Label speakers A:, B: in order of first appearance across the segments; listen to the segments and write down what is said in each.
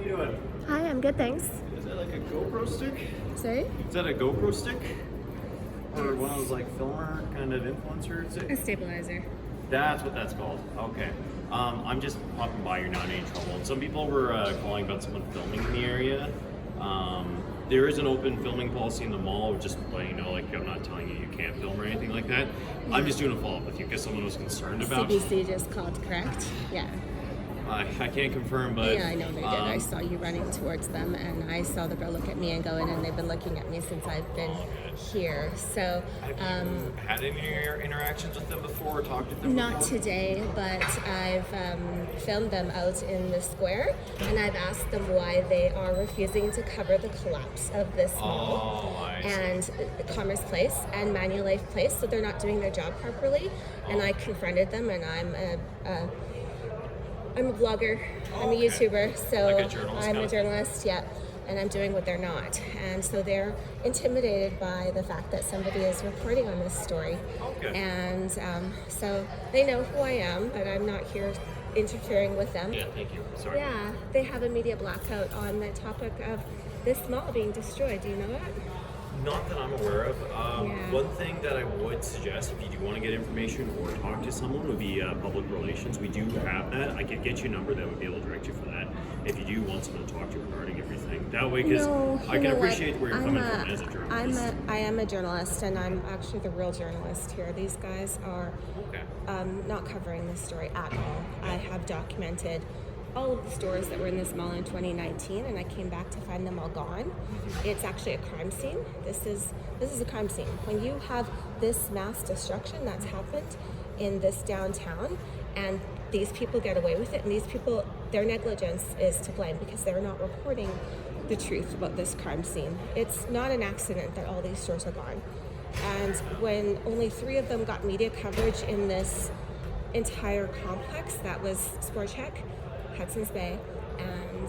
A: you doing?
B: Hi, I'm good, thanks.
A: Is that like a GoPro stick?
B: Sorry?
A: Is that a GoPro stick? Or one of those like filmer kind of influencer
B: A
A: things?
B: stabilizer.
A: That's what that's called. Okay. I'm just popping by. You're not in any trouble. Some people were calling about someone filming in the area. There is an open filming policy in the mall, just letting you know, like, I'm not telling you you can't film or anything like that. I'm just doing a follow-up with you because someone was concerned about.
B: CBC just called, correct? Yeah.
A: I can't confirm, but
B: Yeah, I know they did. I saw you running towards them, and I saw the girl look at me and go in, and they've been looking at me since I've been here. So,
A: have you had any interactions with them before or talked with them
B: not
A: before?
B: today, but I've filmed them out in the square, and I've asked them why they are refusing to cover the collapse of this mall.
A: Oh, I see.
B: And Commerce Place and Manulife Place, so they're not doing their job properly. And I confronted them, and I'm a vlogger, I'm a
A: Okay.
B: YouTuber, so
A: Like a journalist
B: I'm
A: kind
B: a
A: of
B: journalist, yeah, and I'm doing what they're not. And so they're intimidated by the fact that somebody is reporting on this story.
A: Okay.
B: And so they know who I am, but I'm not here interfering with them.
A: Yeah, thank you. Sorry.
B: Yeah, they have a media blackout on the topic of this mall being destroyed. Do you know that?
A: Not that I'm aware of.
B: Yeah.
A: One thing that I would suggest if you do want to get information or talk to someone would be public relations. We do have that. I could get you a number that would be able to direct you for that if you do want someone to talk to regarding everything. That way, because
B: No,
A: I
B: you
A: can
B: know what?
A: appreciate where you're coming from as a journalist.
B: I am a journalist, and I'm actually the real journalist here. These guys are
A: Okay.
B: not covering this story at all. I have documented all of the stores that were in this mall in 2019, and I came back to find them all gone. It's actually a crime scene. This is a crime scene. When you have this mass destruction that's happened in this downtown, and these people get away with it, and these people, their negligence is to blame because they're not reporting the truth about this crime scene. It's not an accident that all these stores are gone. And when only 3 of them got media coverage in this entire complex, that was SportCheck, Hudson's Bay, and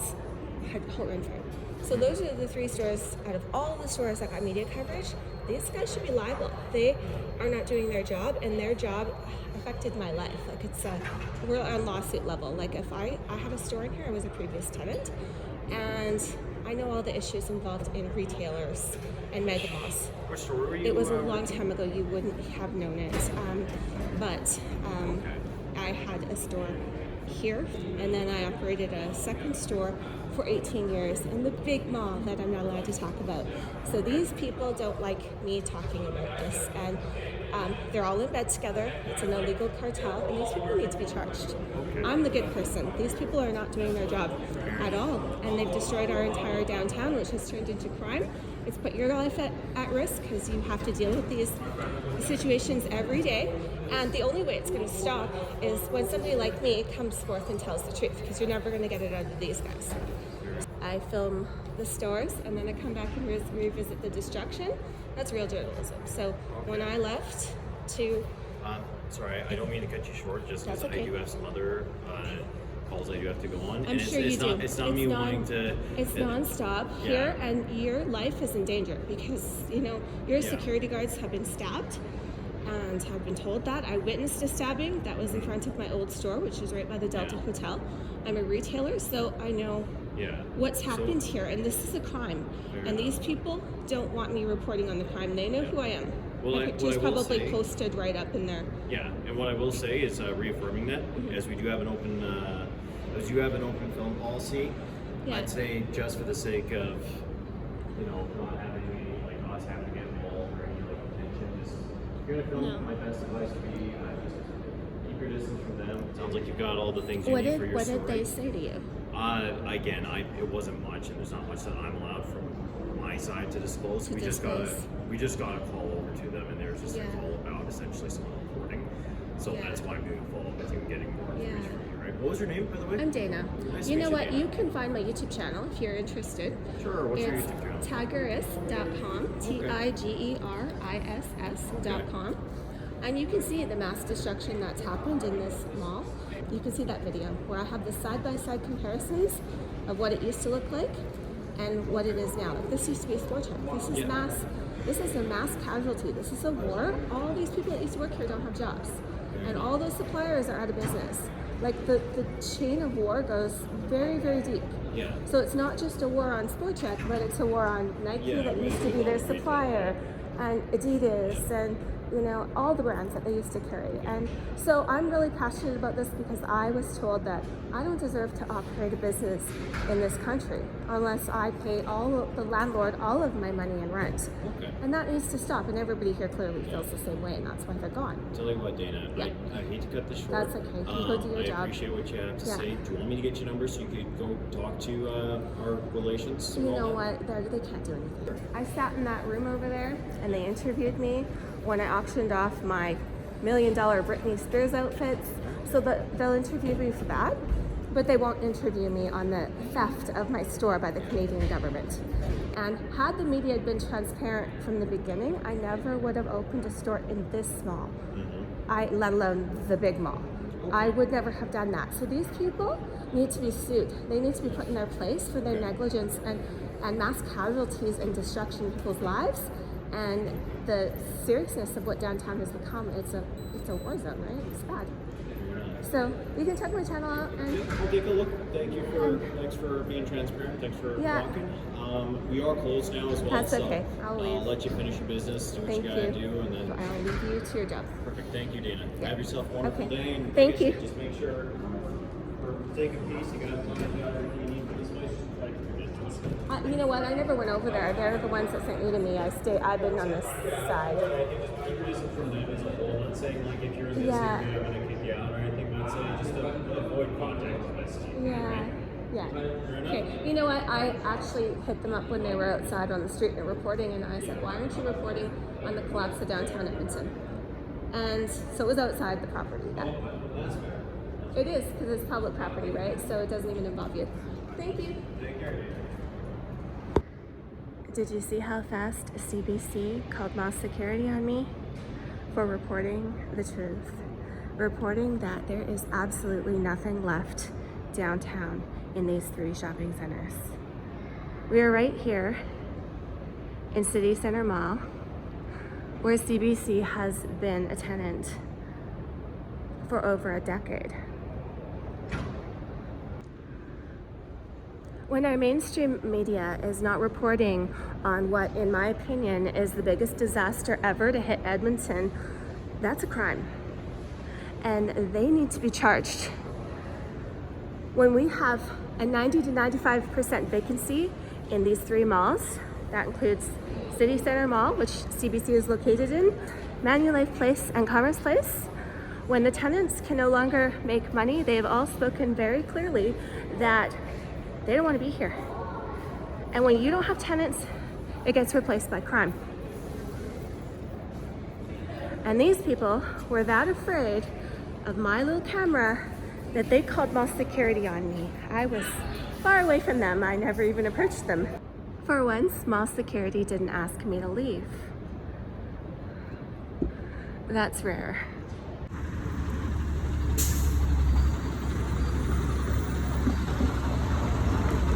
B: Holt Renfrew. So those are the 3 stores out of all the stores that got media coverage. These guys should be liable. They are not doing their job, and their job affected my life. Like we're on lawsuit level. Like if I had a store in here, I was a previous tenant, and I know all the issues involved in retailers and Mega Boss.
A: What store were you?
B: It was a long time ago. You wouldn't have known it, but I had a store here, and then I operated a second store for 18 years in the big mall that I'm not allowed to talk about. So these people don't like me talking about this, and they're all in bed together. It's an illegal cartel, and these people need to be charged. I'm the good person. These people are not doing their job at all, and they've destroyed our entire downtown, which has turned into crime. It's put your life at risk because you have to deal with these situations every day. And the only way it's going to stop is when somebody like me comes forth and tells the truth, because you're never going to get it out of these guys. I film the stores, and then I come back and revisit the destruction. That's real journalism. So when I left to...
A: Sorry, I don't mean to cut you short, just because
B: That's okay.
A: I do have some other calls I do have to go on.
B: I'm
A: and
B: sure
A: it's
B: you do.
A: It's not me wanting to...
B: It's nonstop
A: Yeah.
B: here, and your life is in danger because, your
A: Yeah.
B: security guards have been stabbed and have been told that. I witnessed a stabbing that was in front of my old store, which is right by the Delta
A: Yeah.
B: Hotel. I'm a retailer, so I know
A: Yeah.
B: what's
A: So-
B: happened here, and this is a crime.
A: Fair
B: And
A: enough.
B: these people don't want me reporting on the crime. They know who I am.
A: Well,
B: My
A: what
B: picture's
A: I will
B: probably
A: say-
B: posted right up in there.
A: Yeah, and what I will say is reaffirming that, as we do have an open, film policy.
B: Yeah.
A: I'd say just for the sake of, not having any us having to get involved or any attention, just if you're gonna film.
B: No.
A: My best advice would be just keep your distance from them. It sounds like you've got all the things you
B: What
A: need for your
B: did
A: story.
B: they say to you?
A: Again, it wasn't much, and there's not much that I'm allowed from my side to disclose.
B: To
A: we
B: disclose.
A: just got a call over to them, and there was just
B: Yeah.
A: a call about essentially someone reporting. So
B: Yeah.
A: that's why I'm doing a follow up with you and getting more information
B: Yeah.
A: from you. Right? What was your name, by the way?
B: I'm Dana.
A: Nice to
B: You
A: meet
B: know
A: you,
B: what?
A: Dana.
B: You can find my YouTube channel if you're interested.
A: Sure. What's your
B: It's
A: YouTube channel?
B: tigeris.com, tigeris.com. And you can see the mass destruction that's happened in this mall. You can see that video where I have the side-by-side comparisons of what it used to look like and what it is now. Like, this used to be a sport shop. This is
A: Yeah.
B: This is a mass casualty. This is a war. All these people that used to work here don't have jobs. And all those suppliers are out of business. Like the chain of war goes very, very deep.
A: Yeah.
B: So it's not just a war on Sport Chek, but it's a war on Nike
A: Yeah,
B: that used to be their supplier, and Adidas, and you know, all the brands that they used to carry. And so I'm really passionate about this because I was told that I don't deserve to operate a business in this country unless I pay the landlord all of my money in rent.
A: Okay.
B: And that needs to stop, and everybody here clearly feels the same way, and that's why they're gone.
A: Tell you what, Dana,
B: Yeah.
A: I hate to cut this short.
B: That's okay. You can go do your
A: I
B: job.
A: appreciate what you have to
B: Yeah.
A: say. Do you want me to get your number so you could go talk to our relations?
B: You
A: and all
B: know
A: that?
B: what? They can't do anything. I sat in that room over there, and they interviewed me when I auctioned off my $1 million Britney Spears outfits. So they'll interview me for that, but they won't interview me on the theft of my store by the Canadian government. And had the media been transparent from the beginning, I never would have opened a store in this mall, let alone the big mall. I would never have done that. So these people need to be sued. They need to be put in their place for their negligence and mass casualties and destruction of people's lives. And the seriousness of what downtown has become, it's a war zone, right? It's bad. So you can check my channel out, and
A: We'll take a look. Thanks for being transparent. Thanks for
B: Yeah.
A: talking. We are closed now as well.
B: That's
A: so
B: okay. I'll leave.
A: let you finish your business, do what
B: thank
A: you gotta
B: you.
A: do, and then
B: I'll leave you to your job.
A: perfect. Thank you, Dana.
B: Yeah.
A: Have yourself a wonderful
B: Okay.
A: day. And
B: Thank
A: like I
B: you.
A: said, just make sure for sake of peace, you got everything you need for this place. Just try to commit to us.
B: You know what? I never went over there. They're the ones that sent you to me. I've been on this side.
A: I think just keep reason from them as a whole. Not saying like if you're in this
B: Yeah.
A: area, I'm gonna kick you out or anything. But saying just avoid contact is best.
B: Yeah. Yeah. Okay. You know what? I actually hit them up when they were outside on the street and reporting, and I said, "Why aren't you reporting on the collapse of downtown Edmonton?" And so it was outside the property. Yeah. It is because it's public property, right? So it doesn't even involve you. Thank you. Did you see how fast CBC called Moss Security on me for reporting the truth? Reporting that there is absolutely nothing left downtown in these 3 shopping centers. We are right here in City Center Mall, where CBC has been a tenant for over a decade. When our mainstream media is not reporting on what, in my opinion, is the biggest disaster ever to hit Edmonton, that's a crime. And they need to be charged. When we have a 90 to 95% vacancy in these 3 malls, that includes City Center Mall, which CBC is located in, Manulife Place and Commerce Place. When the tenants can no longer make money, they have all spoken very clearly that they don't want to be here. And when you don't have tenants, it gets replaced by crime. And these people were that afraid of my little camera that they called Moss Security on me. I was far away from them. I never even approached them. For once, Moss Security didn't ask me to leave. That's rare.